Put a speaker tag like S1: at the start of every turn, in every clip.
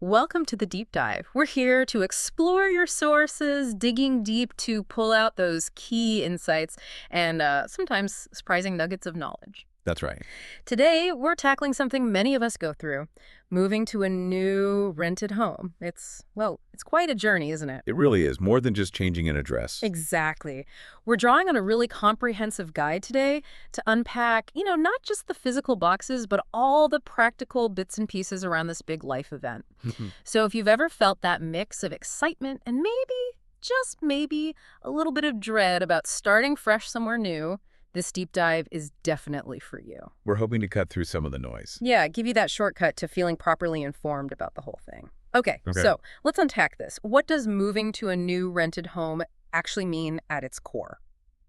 S1: Welcome to the Deep Dive. We're here to explore your sources, digging deep to pull out those key insights and sometimes surprising nuggets of knowledge.
S2: That's right.
S1: Today, we're tackling something many of us go through, moving to a new rented home. It's quite a journey, isn't it?
S2: It really is, more than just changing an address.
S1: Exactly. We're drawing on a really comprehensive guide today to unpack, not just the physical boxes, but all the practical bits and pieces around this big life event. So if you've ever felt that mix of excitement and maybe, just maybe, a little bit of dread about starting fresh somewhere new, this deep dive is definitely for you.
S2: We're hoping to cut through some of the noise.
S1: Yeah, give you that shortcut to feeling properly informed about the whole thing. Okay, so let's unpack this. What does moving to a new rented home actually mean at its core?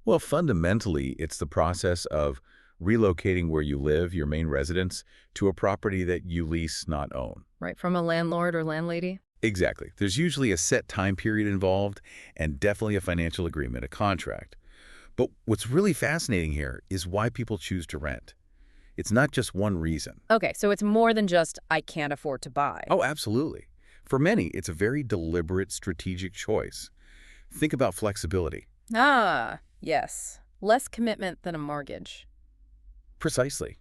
S2: Well, fundamentally, it's the process of relocating where you live, your main residence, to a property that you lease, not own.
S1: Right, from a landlord or landlady?
S2: Exactly. There's usually a set time period involved and definitely a financial agreement, a contract. But what's really fascinating here is why people choose to rent. It's not just one reason.
S1: Okay, so it's more than just, I can't afford to buy.
S2: Oh, absolutely. For many, it's a very deliberate, strategic choice. Think about flexibility.
S1: Ah, yes. Less commitment than a mortgage.
S2: Precisely.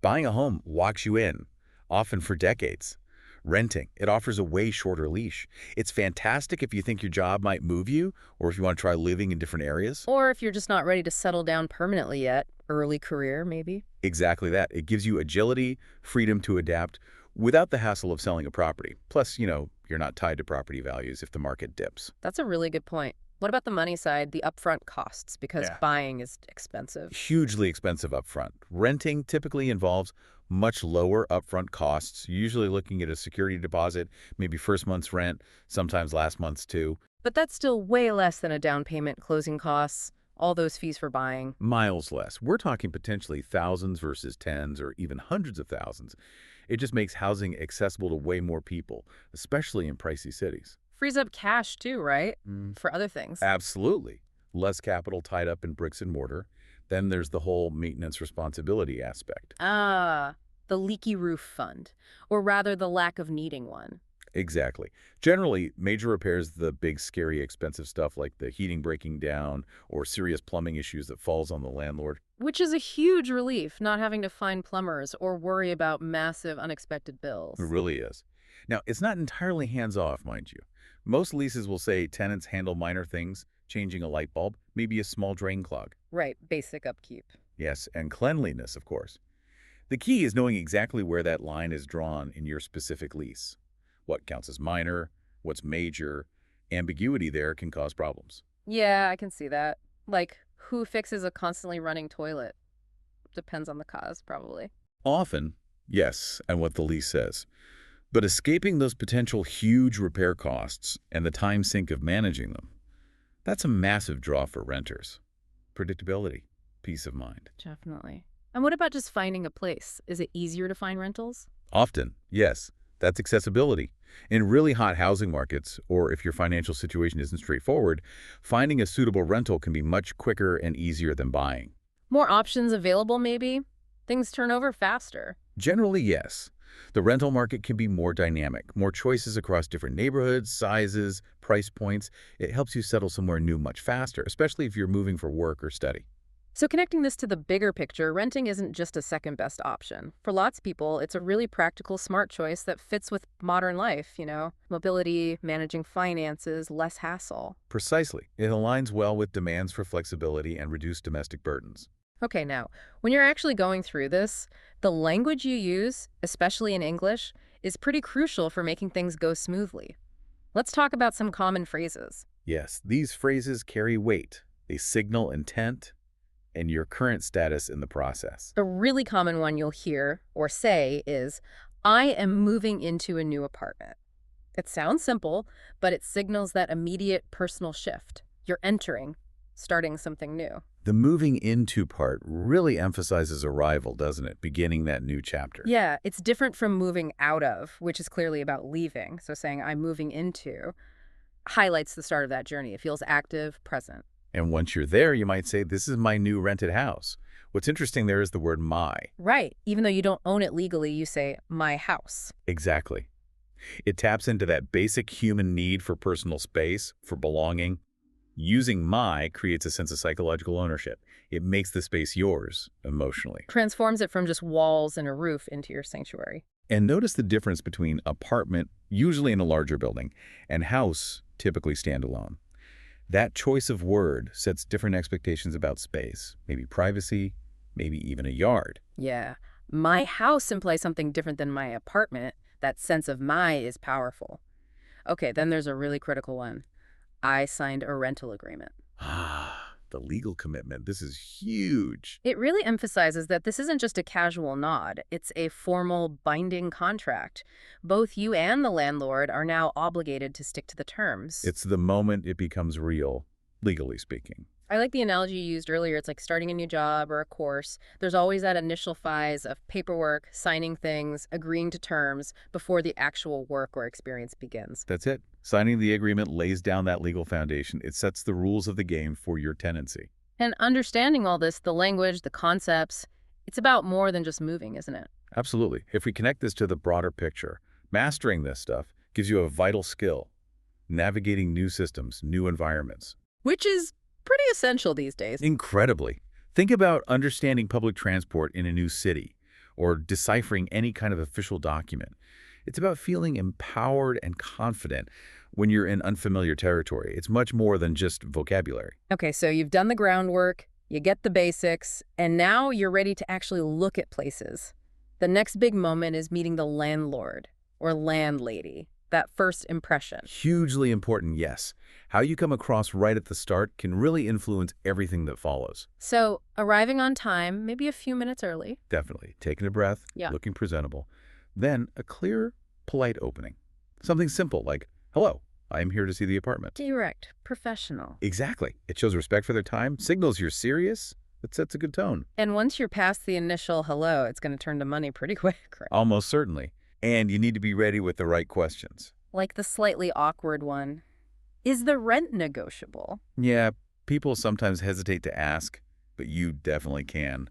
S2: Buying a home locks you in, often for decades. Renting, it offers a way shorter leash. It's fantastic if you think your job might move you, or if you want to try living in different areas.
S1: Or if you're just not ready to settle down permanently yet. Early career, maybe.
S2: Exactly that. It gives you agility, freedom to adapt, without the hassle of selling a property. Plus, you're not tied to property values if the market dips.
S1: That's a really good point. What about the money side, the upfront costs? Because buying is expensive.
S2: Hugely expensive upfront. Renting typically involves much lower upfront costs, usually looking at a security deposit, maybe first month's rent, sometimes last month's too.
S1: But that's still way less than a down payment, closing costs, all those fees for buying.
S2: Miles less. We're talking potentially thousands versus tens or even hundreds of thousands. It just makes housing accessible to way more people, especially in pricey cities.
S1: Frees up cash too, right? For other things.
S2: Absolutely. Less capital tied up in bricks and mortar. Then there's the whole maintenance responsibility aspect.
S1: Ah, the leaky roof fund, or rather the lack of needing one.
S2: Exactly. Generally, major repairs, the big, scary, expensive stuff like the heating breaking down or serious plumbing issues that falls on the landlord.
S1: Which is a huge relief, not having to find plumbers or worry about massive unexpected bills.
S2: It really is. Now, it's not entirely hands-off, mind you. Most leases will say tenants handle minor things, changing a light bulb, maybe a small drain clog.
S1: Right, basic upkeep.
S2: Yes, and cleanliness, of course. The key is knowing exactly where that line is drawn in your specific lease. What counts as minor, what's major. Ambiguity there can cause problems.
S1: Yeah, I can see that. Like, who fixes a constantly running toilet? Depends on the cause, probably.
S2: Often, yes, and what the lease says. But escaping those potential huge repair costs and the time sink of managing them, that's a massive draw for renters. Predictability, peace of mind.
S1: Definitely. And what about just finding a place? Is it easier to find rentals?
S2: Often, yes. That's accessibility. In really hot housing markets, or if your financial situation isn't straightforward, finding a suitable rental can be much quicker and easier than buying.
S1: More options available, maybe? Things turn over faster.
S2: Generally, yes. The rental market can be more dynamic, more choices across different neighborhoods, sizes, price points. It helps you settle somewhere new much faster, especially if you're moving for work or study.
S1: So connecting this to the bigger picture, renting isn't just a second best option. For lots of people, it's a really practical, smart choice that fits with modern life, mobility, managing finances, less hassle.
S2: Precisely. It aligns well with demands for flexibility and reduced domestic burdens.
S1: Okay, now, when you're actually going through this, the language you use, especially in English, is pretty crucial for making things go smoothly. Let's talk about some common phrases.
S2: Yes, these phrases carry weight. They signal intent and your current status in the process.
S1: A really common one you'll hear or say is, I am moving into a new apartment. It sounds simple, but it signals that immediate personal shift. You're entering, starting something new.
S2: The moving into part really emphasizes arrival, doesn't it? Beginning that new chapter.
S1: Yeah, it's different from moving out of, which is clearly about leaving. So saying I'm moving into highlights the start of that journey. It feels active, present.
S2: And once you're there, you might say, this is my new rented house. What's interesting there is the word my.
S1: Right. Even though you don't own it legally, you say my house.
S2: Exactly. It taps into that basic human need for personal space, for belonging. Using my creates a sense of psychological ownership. It makes the space yours emotionally.
S1: Transforms it from just walls and a roof into your sanctuary.
S2: And notice the difference between apartment, usually in a larger building, and house, typically standalone. That choice of word sets different expectations about space, maybe privacy, maybe even a yard.
S1: Yeah. My house implies something different than my apartment. That sense of my is powerful. Okay, then there's a really critical one. I signed a rental agreement.
S2: The legal commitment. This is huge.
S1: It really emphasizes that this isn't just a casual nod. It's a formal, binding contract. Both you and the landlord are now obligated to stick to the terms.
S2: It's the moment it becomes real, legally speaking.
S1: I like the analogy you used earlier. It's like starting a new job or a course. There's always that initial phase of paperwork, signing things, agreeing to terms before the actual work or experience begins.
S2: That's it. Signing the agreement lays down that legal foundation. It sets the rules of the game for your tenancy.
S1: And understanding all this, the language, the concepts, it's about more than just moving, isn't it?
S2: Absolutely. If we connect this to the broader picture, mastering this stuff gives you a vital skill, navigating new systems, new environments.
S1: Which is pretty essential these days.
S2: Incredibly. Think about understanding public transport in a new city or deciphering any kind of official document. It's about feeling empowered and confident when you're in unfamiliar territory. It's much more than just vocabulary.
S1: Okay, so you've done the groundwork, you get the basics, and now you're ready to actually look at places. The next big moment is meeting the landlord or landlady, that first impression.
S2: Hugely important, yes. How you come across right at the start can really influence everything that follows.
S1: So arriving on time, maybe a few minutes early.
S2: Definitely. Taking a breath, looking presentable. Then a clear, polite opening. Something simple like, hello, I am here to see the apartment.
S1: Direct, professional.
S2: Exactly. It shows respect for their time, signals you're serious. It sets a good tone.
S1: And once you're past the initial hello, it's going to turn to money pretty quick, right?
S2: Almost certainly. And you need to be ready with the right questions.
S1: Like the slightly awkward one. Is the rent negotiable?
S2: Yeah, people sometimes hesitate to ask, but you definitely can.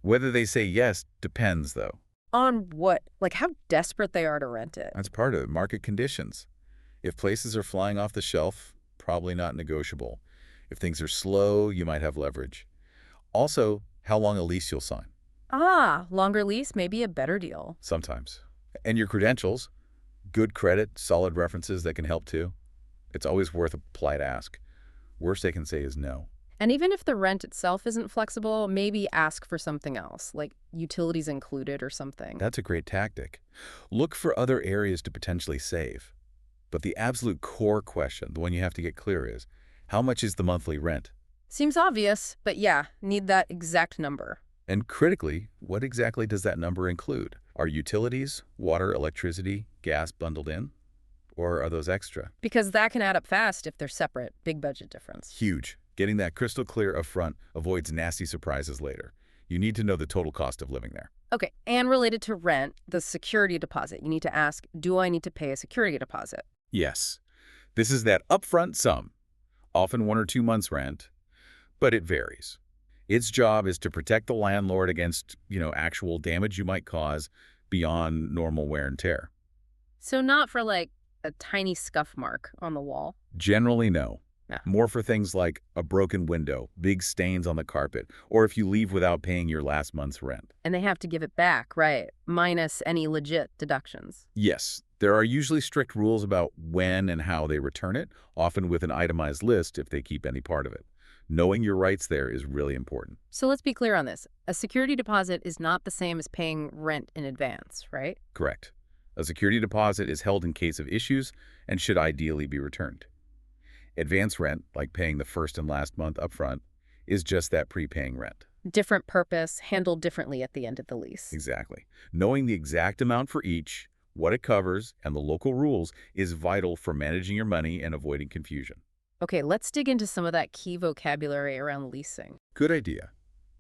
S2: Whether they say yes depends, though.
S1: On what? Like how desperate they are to rent it.
S2: That's part of it. Market conditions. If places are flying off the shelf, probably not negotiable. If things are slow, you might have leverage. Also, how long a lease you'll sign.
S1: Longer lease may be a better deal.
S2: Sometimes. And your credentials. Good credit, solid references that can help too. It's always worth a polite ask. Worst they can say is no.
S1: And even if the rent itself isn't flexible, maybe ask for something else, like utilities included or something.
S2: That's a great tactic. Look for other areas to potentially save. But the absolute core question, the one you have to get clear is, how much is the monthly rent?
S1: Seems obvious, but yeah, need that exact number.
S2: And critically, what exactly does that number include? Are utilities, water, electricity, gas bundled in? Or are those extra?
S1: Because that can add up fast if they're separate. Big budget difference.
S2: Huge. Getting that crystal clear up front avoids nasty surprises later. You need to know the total cost of living there.
S1: Okay, and related to rent, the security deposit. You need to ask, do I need to pay a security deposit?
S2: Yes. This is that upfront sum, often 1 or 2 months' rent, but it varies. Its job is to protect the landlord against, actual damage you might cause beyond normal wear and tear.
S1: So not for like a tiny scuff mark on the wall?
S2: Generally, no.
S1: Yeah.
S2: More for things like a broken window, big stains on the carpet, or if you leave without paying your last month's rent.
S1: And they have to give it back, right? Minus any legit deductions.
S2: Yes. There are usually strict rules about when and how they return it, often with an itemized list if they keep any part of it. Knowing your rights there is really important.
S1: So let's be clear on this. A security deposit is not the same as paying rent in advance, right?
S2: Correct. A security deposit is held in case of issues and should ideally be returned. Advance rent, like paying the first and last month upfront, is just that prepaying rent.
S1: Different purpose, handled differently at the end of the lease.
S2: Exactly. Knowing the exact amount for each, what it covers, and the local rules is vital for managing your money and avoiding confusion.
S1: Okay, let's dig into some of that key vocabulary around leasing.
S2: Good idea.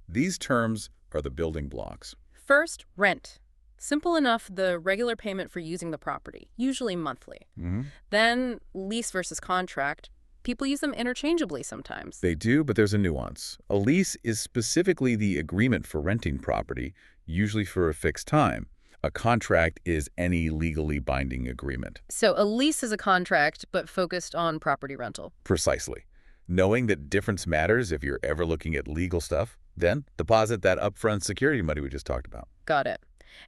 S2: These terms are the building blocks.
S1: First, rent. Simple enough, the regular payment for using the property, usually monthly. Then, lease versus contract. People use them interchangeably sometimes.
S2: They do, but there's a nuance. A lease is specifically the agreement for renting property, usually for a fixed time. A contract is any legally binding agreement.
S1: So a lease is a contract, but focused on property rental.
S2: Precisely. Knowing that difference matters if you're ever looking at legal stuff, then deposit that upfront security money we just talked about.
S1: Got it.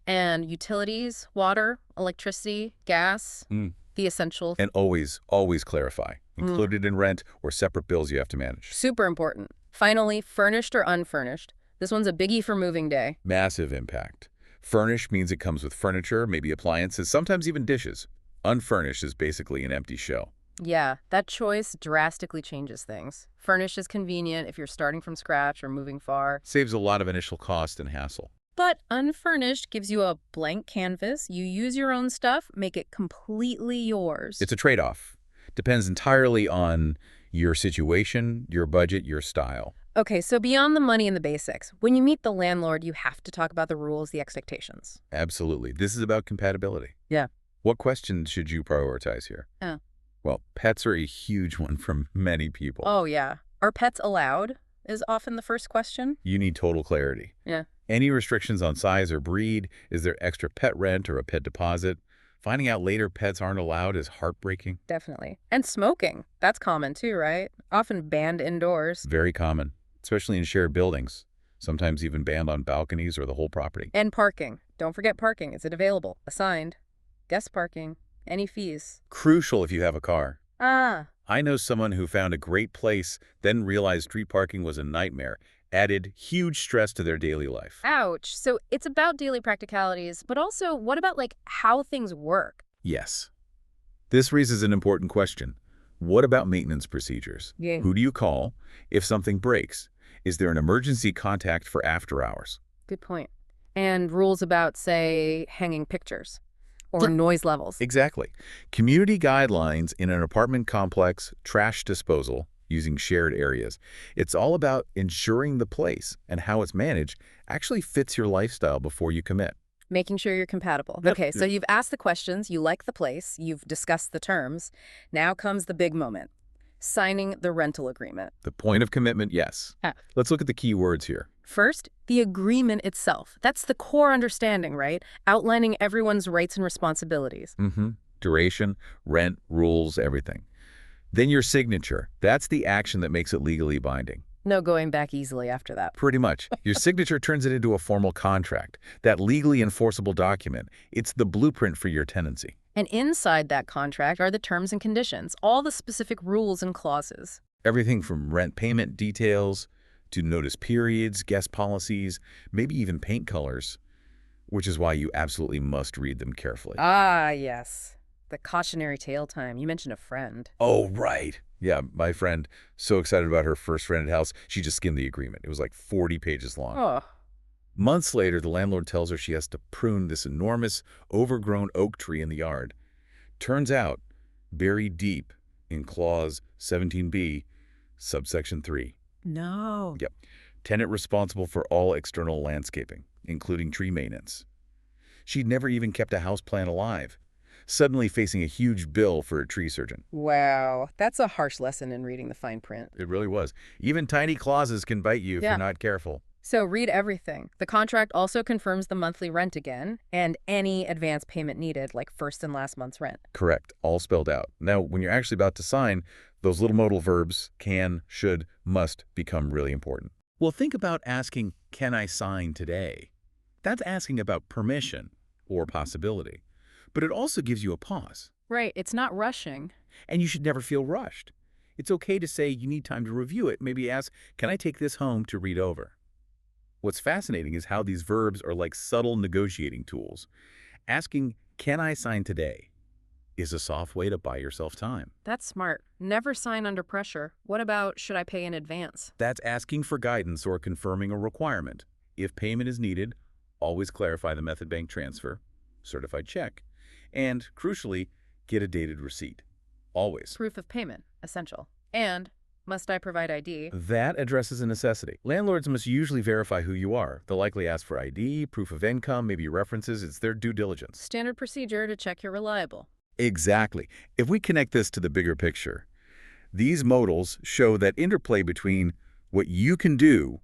S1: And utilities, water, electricity, gas, the essential.
S2: And always clarify. Included in rent or separate bills you have to manage.
S1: Super important. Finally, furnished or unfurnished. This one's a biggie for moving day.
S2: Massive impact. Furnished means it comes with furniture, maybe appliances, sometimes even dishes. Unfurnished is basically an empty shell.
S1: Yeah, that choice drastically changes things. Furnished is convenient if you're starting from scratch or moving far.
S2: Saves a lot of initial cost and hassle.
S1: But unfurnished gives you a blank canvas. You use your own stuff, make it completely yours.
S2: It's a trade-off. Depends entirely on your situation, your budget, your style.
S1: Okay, so beyond the money and the basics, when you meet the landlord, you have to talk about the rules, the expectations.
S2: Absolutely. This is about compatibility.
S1: Yeah.
S2: What questions should you prioritize here? Well, pets are a huge one from many people.
S1: Oh, yeah. Are pets allowed is often the first question.
S2: You need total clarity.
S1: Yeah.
S2: Any restrictions on size or breed? Is there extra pet rent or a pet deposit? Finding out later pets aren't allowed is heartbreaking.
S1: Definitely. And smoking. That's common too, right? Often banned indoors.
S2: Very common, especially in shared buildings. Sometimes even banned on balconies or the whole property.
S1: And parking. Don't forget parking. Is it available? Assigned? Guest parking? Any fees?
S2: Crucial if you have a car. I know someone who found a great place, then realized street parking was a nightmare. Added huge stress to their daily life.
S1: Ouch. So it's about daily practicalities, but also what about how things work?
S2: Yes. This raises an important question. What about maintenance procedures?
S1: Yeah.
S2: Who do you call if something breaks? Is there an emergency contact for after hours?
S1: Good point. And rules about, say, hanging pictures or noise levels.
S2: Exactly. Community guidelines in an apartment complex, trash disposal, using shared areas. It's all about ensuring the place and how it's managed actually fits your lifestyle before you commit.
S1: Making sure you're compatible.
S2: Yep.
S1: Okay, so you've asked the questions, you like the place, you've discussed the terms. Now comes the big moment. Signing the rental agreement.
S2: The point of commitment, yes. Let's look at the key words here.
S1: First, the agreement itself. That's the core understanding, right? Outlining everyone's rights and responsibilities.
S2: Duration, rent, rules, everything. Then your signature. That's the action that makes it legally binding.
S1: No going back easily after that.
S2: Pretty much. Your signature turns it into a formal contract, that legally enforceable document. It's the blueprint for your tenancy.
S1: And inside that contract are the terms and conditions, all the specific rules and clauses.
S2: Everything from rent payment details to notice periods, guest policies, maybe even paint colors, which is why you absolutely must read them carefully.
S1: Ah, yes. The cautionary tale time. You mentioned a friend.
S2: Oh, right. Yeah, my friend, so excited about her first rented house, she just skimmed the agreement. It was like 40 pages long.
S1: Oh.
S2: Months later, the landlord tells her she has to prune this enormous, overgrown oak tree in the yard. Turns out, buried deep in Clause 17B, subsection 3.
S1: No.
S2: Yep. Tenant responsible for all external landscaping, including tree maintenance. She'd never even kept a houseplant alive, suddenly facing a huge bill for a tree surgeon.
S1: Wow. That's a harsh lesson in reading the fine print.
S2: It really was. Even tiny clauses can bite you if you're not careful.
S1: So read everything. The contract also confirms the monthly rent again and any advance payment needed, like first and last month's rent.
S2: Correct. All spelled out. Now, when you're actually about to sign, those little modal verbs, can, should, must, become really important. Well, think about asking, can I sign today? That's asking about permission or possibility. But it also gives you a pause.
S1: Right. It's not rushing.
S2: And you should never feel rushed. It's okay to say you need time to review it. Maybe ask, can I take this home to read over? What's fascinating is how these verbs are like subtle negotiating tools. Asking, can I sign today, is a soft way to buy yourself time.
S1: That's smart. Never sign under pressure. What about, should I pay in advance?
S2: That's asking for guidance or confirming a requirement. If payment is needed, always clarify the method: bank transfer, certified check, and, crucially, get a dated receipt. Always.
S1: Proof of payment, essential. And must I provide ID?
S2: That addresses a necessity. Landlords must usually verify who you are. They'll likely ask for ID, proof of income, maybe references. It's their due diligence.
S1: Standard procedure to check you're reliable.
S2: Exactly. If we connect this to the bigger picture, these modals show that interplay between what you can do,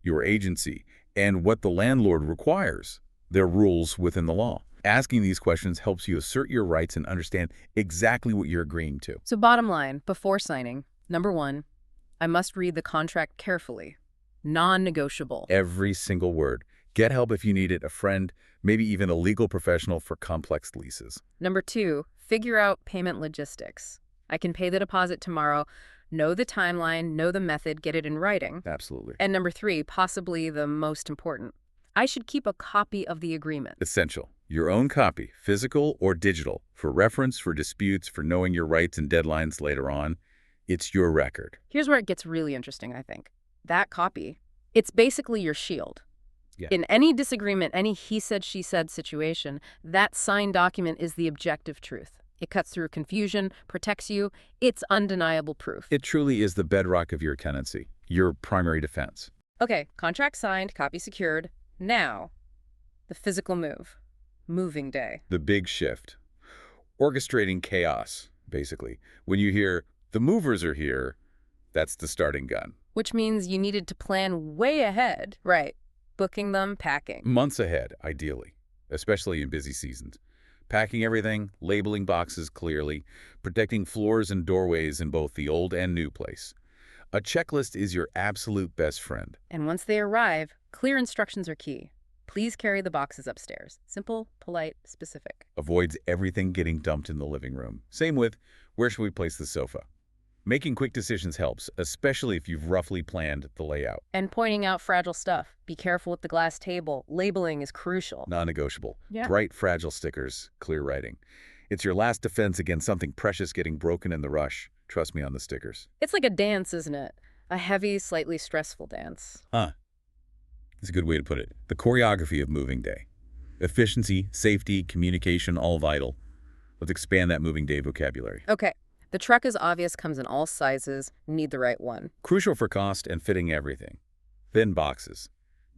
S2: your agency, and what the landlord requires, They're rules within the law. Asking these questions helps you assert your rights and understand exactly what you're agreeing to.
S1: So bottom line, before signing, number 1, I must read the contract carefully. Non-negotiable.
S2: Every single word. Get help if you need it, a friend, maybe even a legal professional for complex leases.
S1: Number 2, figure out payment logistics. I can pay the deposit tomorrow. Know the timeline, know the method, get it in writing.
S2: Absolutely.
S1: And number 3, possibly the most important, I should keep a copy of the agreement.
S2: Essential. Your own copy, physical or digital, for reference, for disputes, for knowing your rights and deadlines later on. It's your record.
S1: Here's where it gets really interesting, I think. That copy, it's basically your shield.
S2: Yeah.
S1: In any disagreement, any he said, she said situation, that signed document is the objective truth. It cuts through confusion, protects you. It's undeniable proof.
S2: It truly is the bedrock of your tenancy, your primary defense.
S1: Okay, contract signed, copy secured. Now, the physical move. Moving day.
S2: The big shift. Orchestrating chaos, basically. When you hear, the movers are here, that's the starting gun.
S1: Which means you needed to plan way ahead. Right. Booking them, packing.
S2: Months ahead, ideally, especially in busy seasons. Packing everything, labeling boxes clearly, protecting floors and doorways in both the old and new place. A checklist is your absolute best friend.
S1: And once they arrive, clear instructions are key. Please carry the boxes upstairs. Simple, polite, specific.
S2: Avoids everything getting dumped in the living room. Same with, where should we place the sofa? Making quick decisions helps, especially if you've roughly planned the layout.
S1: And pointing out fragile stuff. Be careful with the glass table. Labeling is crucial.
S2: Non-negotiable.
S1: Yeah.
S2: Bright, fragile stickers, clear writing. It's your last defense against something precious getting broken in the rush. Trust me on the stickers.
S1: It's like a dance, isn't it? A heavy, slightly stressful dance.
S2: That's a good way to put it. The choreography of moving day. Efficiency, safety, communication, all vital. Let's expand that moving day vocabulary.
S1: Okay. The truck is obvious, comes in all sizes. Need the right one.
S2: Crucial for cost and fitting everything. Then boxes.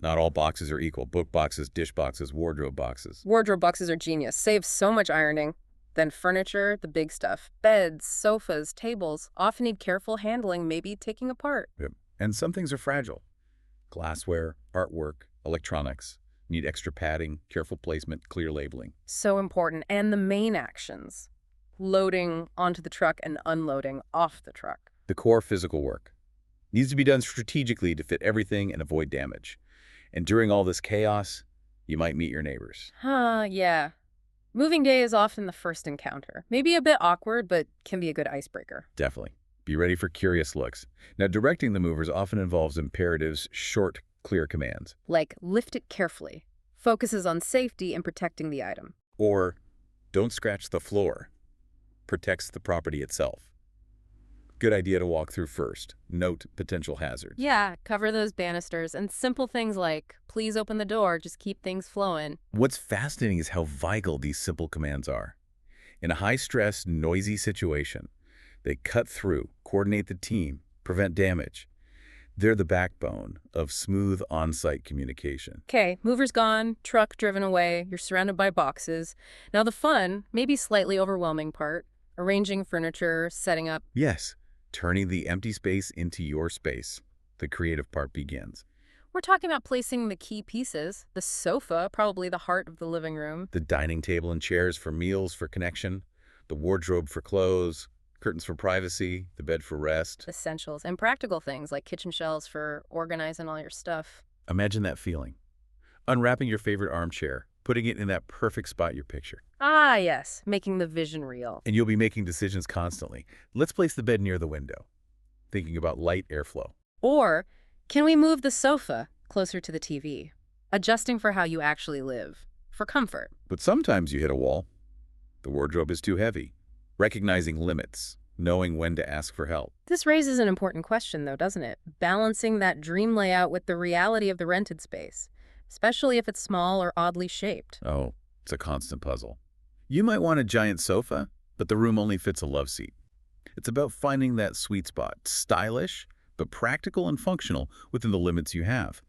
S2: Not all boxes are equal. Book boxes, dish boxes, wardrobe boxes.
S1: Wardrobe boxes are genius. Save so much ironing. Then furniture, the big stuff. Beds, sofas, tables often need careful handling, maybe taking apart.
S2: Yep. And some things are fragile. Glassware, artwork, electronics. Need extra padding, careful placement, clear labeling.
S1: So important. And the main actions. Loading onto the truck and unloading off the truck.
S2: The core physical work. Needs to be done strategically to fit everything and avoid damage. And during all this chaos, you might meet your neighbors.
S1: Yeah. Moving day is often the first encounter. Maybe a bit awkward, but can be a good icebreaker.
S2: Definitely. Be ready for curious looks. Now, directing the movers often involves imperatives, short, clear commands.
S1: Like, lift it carefully. Focuses on safety and protecting the item.
S2: Or, don't scratch the floor. Protects the property itself. Good idea to walk through first. Note potential hazards.
S1: Yeah, cover those banisters. And simple things like, please open the door, just keep things flowing.
S2: What's fascinating is how vital these simple commands are. In a high-stress, noisy situation, they cut through, coordinate the team, prevent damage. They're the backbone of smooth on-site communication.
S1: Okay, mover's gone, truck driven away, you're surrounded by boxes. Now the fun, maybe slightly overwhelming part, arranging furniture, setting up.
S2: Yes, turning the empty space into your space. The creative part begins.
S1: We're talking about placing the key pieces. The sofa, probably the heart of the living room.
S2: The dining table and chairs for meals, for connection. The wardrobe for clothes. Curtains for privacy. The bed for rest.
S1: Essentials and practical things like kitchen shelves for organizing all your stuff.
S2: Imagine that feeling. Unwrapping your favorite armchair, putting it in that perfect spot you picture.
S1: Ah, yes, making the vision real.
S2: And you'll be making decisions constantly. Let's place the bed near the window. Thinking about light airflow.
S1: Or, can we move the sofa closer to the TV? Adjusting for how you actually live. For comfort.
S2: But sometimes you hit a wall. The wardrobe is too heavy. Recognizing limits. Knowing when to ask for help.
S1: This raises an important question, though, doesn't it? Balancing that dream layout with the reality of the rented space. Especially if it's small or oddly shaped.
S2: Oh, it's a constant puzzle. You might want a giant sofa, but the room only fits a love seat. It's about finding that sweet spot. Stylish, but practical and functional within the limits you have.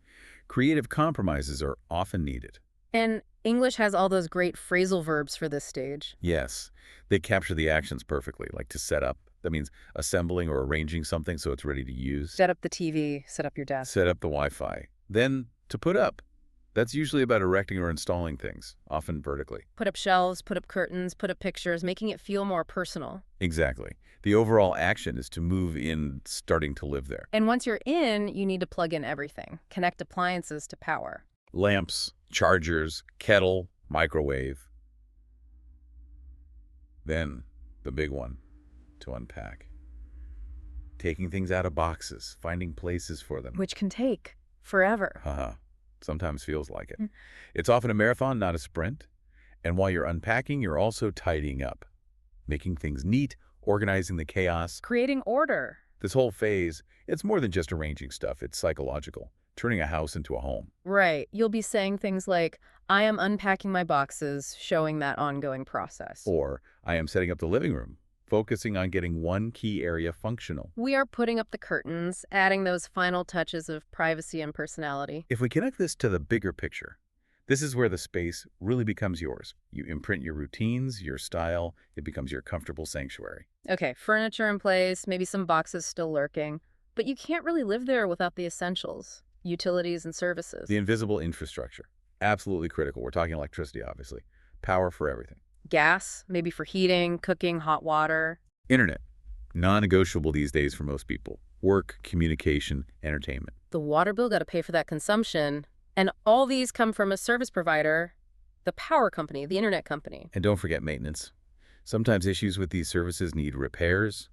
S2: Creative compromises are often needed.
S1: And English has all those great phrasal verbs for this stage.
S2: Yes, they capture the actions perfectly, like to set up. That means assembling or arranging something so it's ready to use.
S1: Set up the TV, set up your desk.
S2: Set up the Wi-Fi. Then to put up. That's usually about erecting or installing things, often vertically.
S1: Put up shelves, put up curtains, put up pictures, making it feel more personal.
S2: Exactly. The overall action is to move in, starting to live there.
S1: And once you're in, you need to plug in everything. Connect appliances to power.
S2: Lamps, chargers, kettle, microwave. Then, the big one, to unpack. Taking things out of boxes, finding places for them.
S1: Which can take forever.
S2: Haha. Sometimes feels like it. It's often a marathon, not a sprint. And while you're unpacking, you're also tidying up, making things neat, organizing the chaos.
S1: Creating order.
S2: This whole phase, it's more than just arranging stuff. It's psychological, turning a house into a home.
S1: Right. You'll be saying things like, I am unpacking my boxes, showing that ongoing process.
S2: Or, I am setting up the living room, focusing on getting one key area functional.
S1: We are putting up the curtains, adding those final touches of privacy and personality.
S2: If we connect this to the bigger picture, this is where the space really becomes yours. You imprint your routines, your style, it becomes your comfortable sanctuary.
S1: Okay, furniture in place, maybe some boxes still lurking. But you can't really live there without the essentials, utilities and services.
S2: The invisible infrastructure, absolutely critical. We're talking electricity, obviously. Power for everything.
S1: Gas, maybe for heating, cooking, hot water.
S2: Internet, non-negotiable these days for most people. Work, communication, entertainment.
S1: The water bill got to pay for that consumption. And all these come from a service provider, the power company, the internet company.
S2: And don't forget maintenance. Sometimes issues with these services need repairs,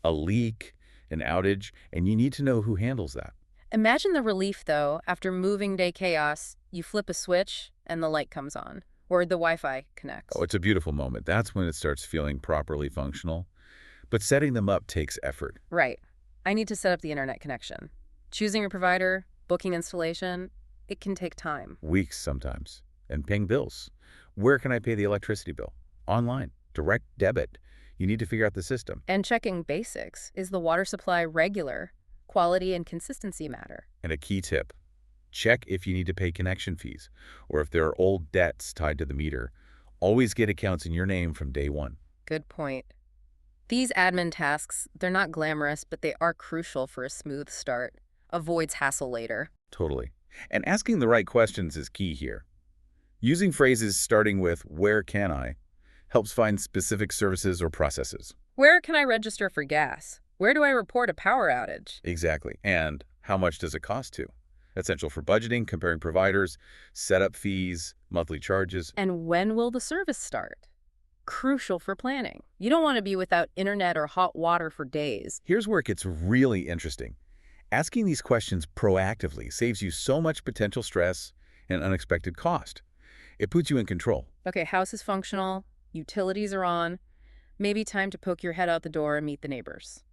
S2: a leak, an outage, and you need to know who handles that.
S1: Imagine the relief, though, after moving day chaos, you flip a switch and the light comes on, or the Wi-Fi connects.
S2: Oh, it's a beautiful moment. That's when it starts feeling properly functional. But setting them up takes effort.
S1: Right. I need to set up the internet connection. Choosing a provider, booking installation, it can take time.
S2: Weeks sometimes. And paying bills. Where can I pay the electricity bill? Online. Direct debit. You need to figure out the system.
S1: And checking basics. Is the water supply regular? Quality and consistency matter.
S2: And a key tip. Check if you need to pay connection fees, or if there are old debts tied to the meter. Always get accounts in your name from day one.
S1: Good point. These admin tasks, they're not glamorous, but they are crucial for a smooth start. Avoids hassle later.
S2: Totally. And asking the right questions is key here. Using phrases starting with, where can I, helps find specific services or processes.
S1: Where can I register for gas? Where do I report a power outage?
S2: Exactly. And how much does it cost to? Essential for budgeting, comparing providers, setup fees, monthly charges.
S1: And when will the service start? Crucial for planning. You don't want to be without internet or hot water for days.
S2: Here's where it gets really interesting. Asking these questions proactively saves you so much potential stress and unexpected cost. It puts you in control.
S1: Okay, house is functional, utilities are on, maybe time to poke your head out the door and meet the neighbors.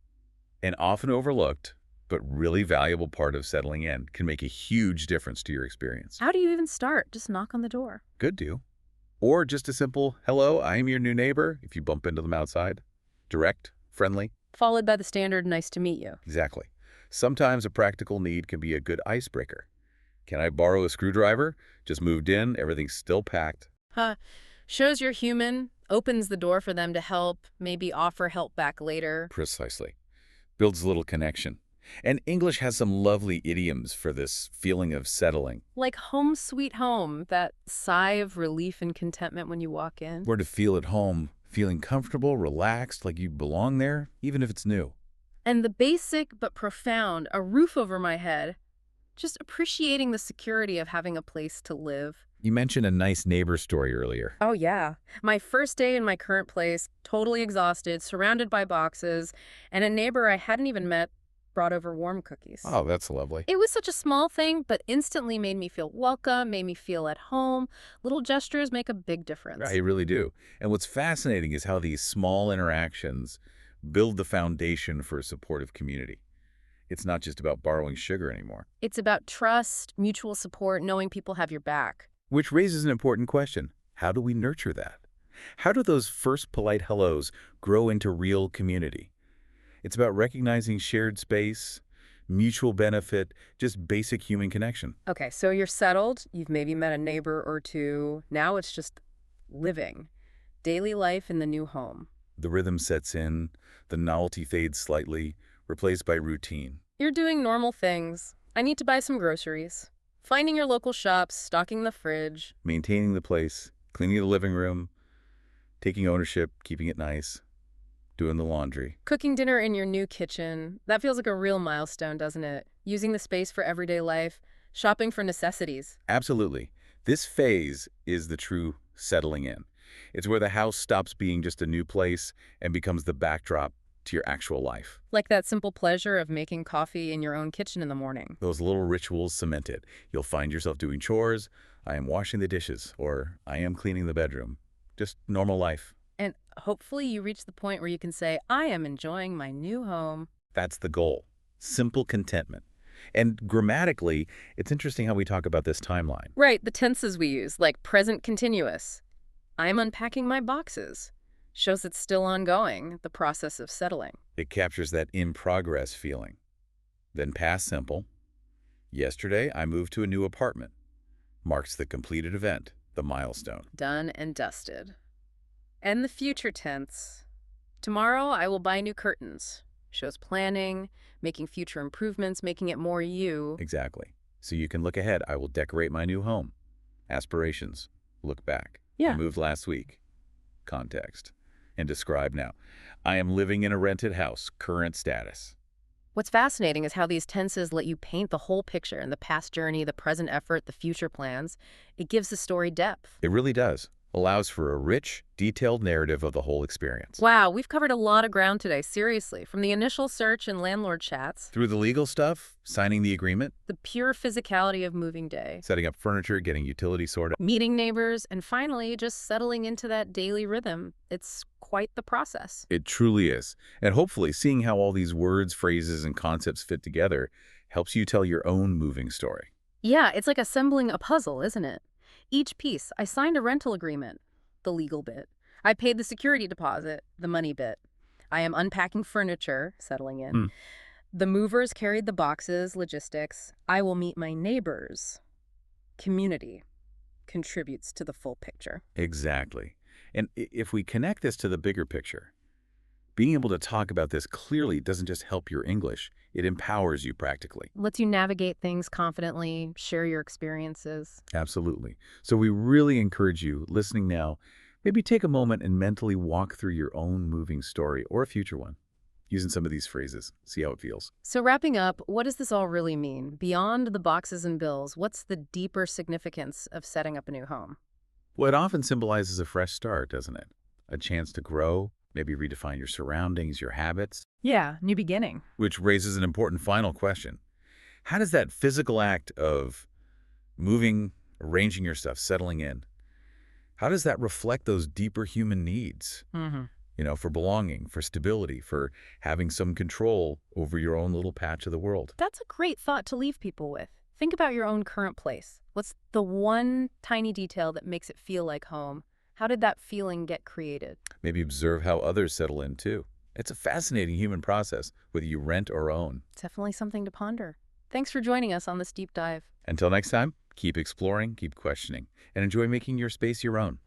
S2: An often overlooked, but really valuable part of settling in can make a huge difference to your experience.
S1: How do you even start? Just knock on the door.
S2: Good do. Or just a simple, hello, I am your new neighbor, if you bump into them outside. Direct, friendly.
S1: Followed by the standard, nice to meet you.
S2: Exactly. Sometimes a practical need can be a good icebreaker. Can I borrow a screwdriver? Just moved in, everything's still packed.
S1: Shows you're human, opens the door for them to help, maybe offer help back later.
S2: Precisely. Builds a little connection. And English has some lovely idioms for this feeling of settling.
S1: Like home sweet home, that sigh of relief and contentment when you walk in.
S2: Or to feel at home, feeling comfortable, relaxed, like you belong there, even if it's new.
S1: And the basic but profound, a roof over my head, just appreciating the security of having a place to live.
S2: You mentioned a nice neighbor story earlier.
S1: Oh, yeah. My first day in my current place, totally exhausted, surrounded by boxes, and a neighbor I hadn't even met brought over warm cookies.
S2: Oh, that's lovely.
S1: It was such a small thing, but instantly made me feel welcome, made me feel at home. Little gestures make a big difference.
S2: They really do. And what's fascinating is how these small interactions build the foundation for a supportive community. It's not just about borrowing sugar anymore.
S1: It's about trust, mutual support, knowing people have your back.
S2: Which raises an important question. How do we nurture that? How do those first polite hellos grow into real community? It's about recognizing shared space, mutual benefit, just basic human connection.
S1: Okay, so you're settled. You've maybe met a neighbor or two. Now it's just living. Daily life in the new home.
S2: The rhythm sets in, the novelty fades slightly, replaced by routine.
S1: You're doing normal things. I need to buy some groceries. Finding your local shops, stocking the fridge.
S2: Maintaining the place, cleaning the living room, taking ownership, keeping it nice, doing the laundry.
S1: Cooking dinner in your new kitchen. That feels like a real milestone, doesn't it? Using the space for everyday life. Shopping for necessities.
S2: Absolutely. This phase is the true settling in. It's where the house stops being just a new place and becomes the backdrop to your actual life.
S1: Like that simple pleasure of making coffee in your own kitchen in the morning.
S2: Those little rituals cemented. You'll find yourself doing chores. I am washing the dishes, or I am cleaning the bedroom. Just normal life.
S1: And hopefully you reach the point where you can say, I am enjoying my new home.
S2: That's the goal. Simple contentment. And grammatically, it's interesting how we talk about this timeline.
S1: Right, the tenses we use, like present continuous. I'm unpacking my boxes. Shows it's still ongoing, the process of settling.
S2: It captures that in-progress feeling. Then past simple. Yesterday, I moved to a new apartment. Marks the completed event, the milestone.
S1: Done and dusted. And the future tense. Tomorrow, I will buy new curtains. Shows planning, making future improvements, making it more you.
S2: Exactly. So you can look ahead. I will decorate my new home. Aspirations. Look back.
S1: Yeah.
S2: I moved last week. Context. And describe now. I am living in a rented house. Current status.
S1: What's fascinating is how these tenses let you paint the whole picture in the past journey, the present effort, the future plans. It gives the story depth.
S2: It really does. Allows for a rich, detailed narrative of the whole experience.
S1: Wow, we've covered a lot of ground today, seriously. From the initial search and landlord chats.
S2: Through the legal stuff, signing the agreement.
S1: The pure physicality of moving day.
S2: Setting up furniture, getting utilities sorted.
S1: Meeting neighbors, and finally just settling into that daily rhythm. It's quite the process.
S2: It truly is. And hopefully seeing how all these words, phrases, and concepts fit together helps you tell your own moving story.
S1: Yeah, it's like assembling a puzzle, isn't it? Each piece, I signed a rental agreement, the legal bit. I paid the security deposit, the money bit. I am unpacking furniture, settling in. The movers carried the boxes, logistics. I will meet my neighbors. Community contributes to the full picture.
S2: Exactly. And if we connect this to the bigger picture, being able to talk about this clearly doesn't just help your English, it empowers you practically.
S1: Lets you navigate things confidently, share your experiences.
S2: Absolutely. So we really encourage you, listening now, maybe take a moment and mentally walk through your own moving story or a future one, using some of these phrases. See how it feels.
S1: So wrapping up, what does this all really mean? Beyond the boxes and bills, what's the deeper significance of setting up a new home?
S2: Well, it often symbolizes a fresh start, doesn't it? A chance to grow, maybe redefine your surroundings, your habits.
S1: Yeah, new beginning.
S2: Which raises an important final question. How does that physical act of moving, arranging your stuff, settling in, how does that reflect those deeper human needs? You know, for belonging, for stability, for having some control over your own little patch of the world.
S1: That's a great thought to leave people with. Think about your own current place. What's the one tiny detail that makes it feel like home? How did that feeling get created?
S2: Maybe observe how others settle in, too. It's a fascinating human process, whether you rent or own.
S1: Definitely something to ponder. Thanks for joining us on this deep dive.
S2: Until next time, keep exploring, keep questioning, and enjoy making your space your own.